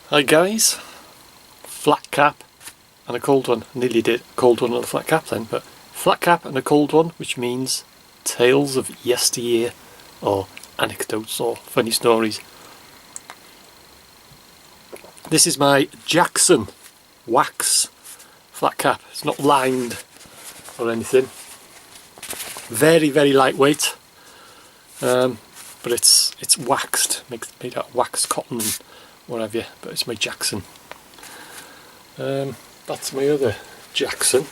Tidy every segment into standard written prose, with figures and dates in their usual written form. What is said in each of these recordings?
Hi guys, flat cap and a cold one. Nearly did cold one and a flat cap then, but flat cap and a cold one, which means tales of yesteryear or anecdotes or funny stories. This is my Jackson wax flat cap. It's not lined or anything. Very, very lightweight, but it's waxed, made out of waxed cotton and what have you. But it's my Jackson. That's my other Jackson,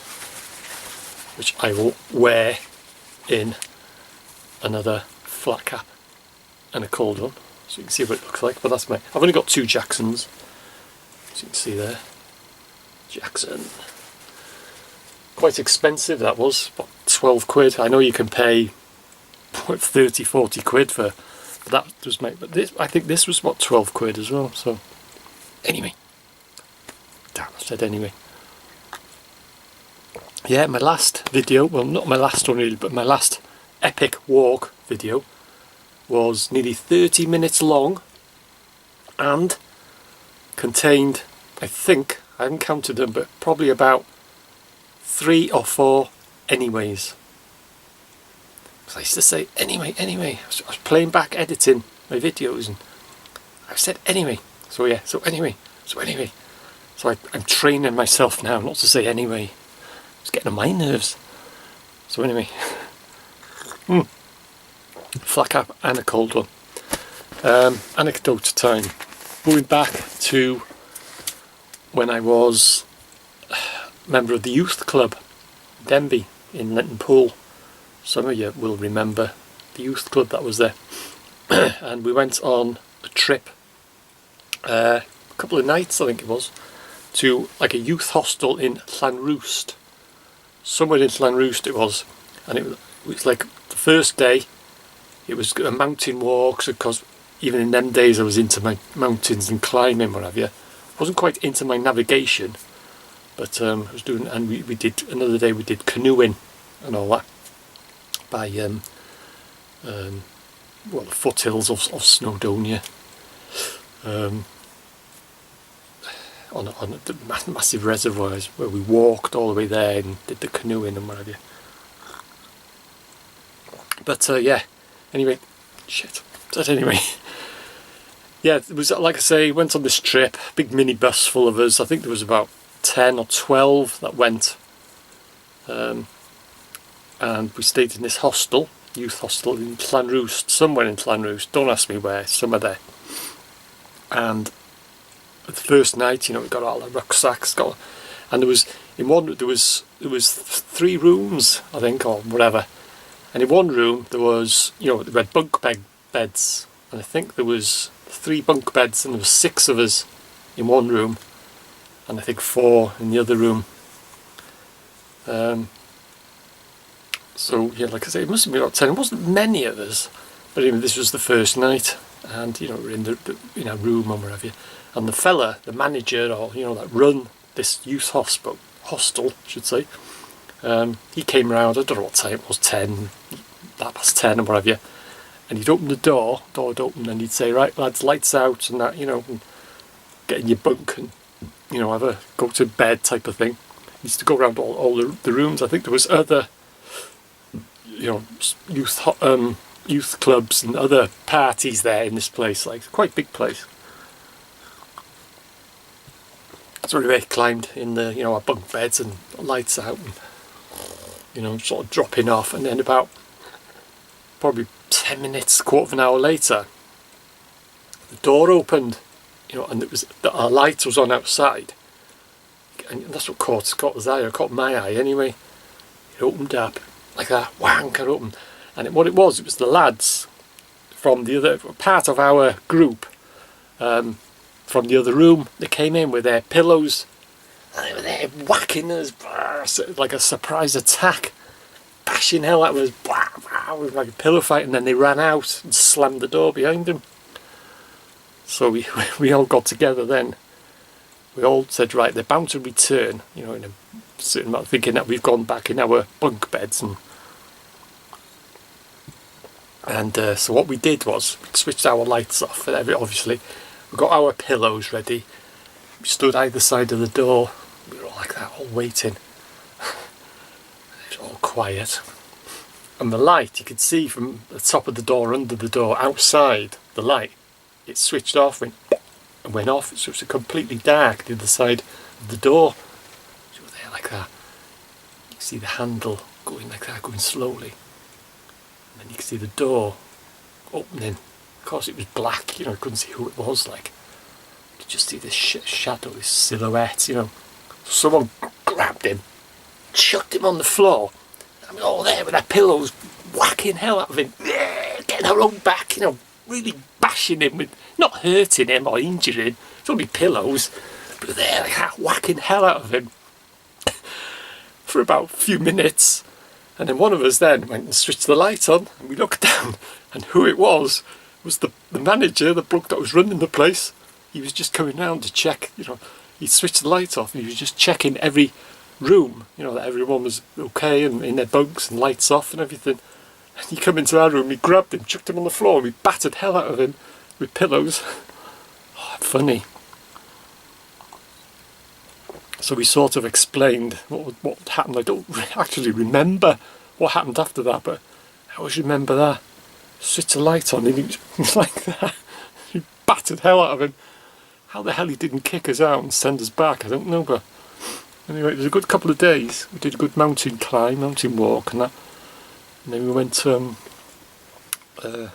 which I will wear in another flat cap and a cold one, so you can see what it looks like. But that's I've only got two Jacksons, as you can see there. Jackson. Quite expensive that was, about 12 quid. I know you can pay 30, 40 quid for that was made, but I think this was what, 12 quid as well. So anyway, damn, I said anyway. Yeah, my last video, well not my last one really, but my last epic walk video was nearly 30 minutes long and contained, I think, I haven't counted them, but probably about 3 or 4 anyways. I used to say anyway. I was playing back editing my videos and I said anyway. So yeah, so anyway. So I'm training myself now not to say anyway. It's getting on my nerves. So anyway. Flat cap and a cold one. Anecdote time. Going back to when I was a member of the youth club, Denby, in Lenton Pool. Some of you will remember the youth club that was there. And we went on a trip, a couple of nights I think it was, to like a youth hostel in Llanrwst. Somewhere in Llanrwst it was. And it was like the first day, it was a mountain walk, because even in them days I was into my mountains and climbing, what have you. Wasn't quite into my navigation, but I was doing, and we did, another day we did canoeing and all that. By well, the foothills of Snowdonia, on the massive reservoirs where we walked all the way there and did the canoeing and what have you. But yeah, anyway, shit. But anyway, yeah, it was, like I say, went on this trip, big minibus full of us. I think there was about 10 or 12 that went. And we stayed in this hostel, youth hostel in Llanrwst, somewhere in Llanrwst, don't ask me where, somewhere there. And the first night, we got all our rucksacks, and there was 3 rooms, I think, or whatever. And in one room there was, they had bunk beds, and I think there was 3 bunk beds, and there was 6 of us in one room, and I think 4 in the other room. So yeah, like I say, it must have been about 10. It wasn't many of us, but anyway, this was the first night, and we're in a room and whatever. And the fella, the manager, or that run this youth hostel, I should say, he came round. I don't know what time it was, 10, that past 10 and whatever. And he'd open the door would open, and he'd say, "Right, lads, lights out," and that, and get in your bunk and have a go to bed type of thing. He used to go around all the rooms. I think there was other youth clubs and other parties there in this place, like quite a big place. So anyway, climbed in our bunk beds and lights out, and sort of dropping off, and then about probably 10 minutes, quarter of an hour later, the door opened, and it was our light was on outside, and that's what caught my eye anyway. It opened up like that, whang, it opened, and what it was the lads from the other part of our group, from the other room. They came in with their pillows, and they were there whacking us like a surprise attack, bashing hell out of us, with like a pillow fight, and then they ran out and slammed the door behind them. So we all got together then. We all said, right, they're bound to return, in a certain amount, thinking that we've gone back in our bunk beds, and so what we did was we switched our lights off, and obviously we got our pillows ready, We stood either side of the door. We were all like that, all waiting. It was all quiet. And the light, you could see from the top of the door, under the door, outside the light, it switched off and went off. So it was completely dark the other side of the door. So we were there like that. You could see the handle going like that, going slowly. And then you could see the door opening. Of course it was black, you couldn't see who it was like. You could just see this shadow, this silhouette, Someone grabbed him, chucked him on the floor. And we were all there with our pillows, whacking hell out of him, getting our own back, really bashing him, with not hurting him or injuring him. It's only pillows. But we were there like that, whacking hell out of him for about a few minutes. And then one of us then went and switched the light on, and we looked down, and who it was the manager, the bloke that was running the place. He was just coming round to check, he switched the light off, and he was just checking every room, that everyone was okay and in their bunks and lights off and everything. And he come into our room, we grabbed him, chucked him on the floor, and we battered hell out of him with pillows. Oh, funny. So we sort of explained what happened. I don't actually remember what happened after that, but I always remember that. Switch the light on and he was like that. He battered hell out of him. How the hell he didn't kick us out and send us back, I don't know, but anyway, it was a good couple of days. We did a good mountain climb, mountain walk and that. And then we went on a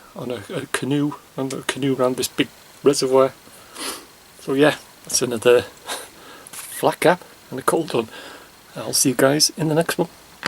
canoe around this big reservoir. So yeah, that's another flat cap and a cold one. I'll see you guys in the next one.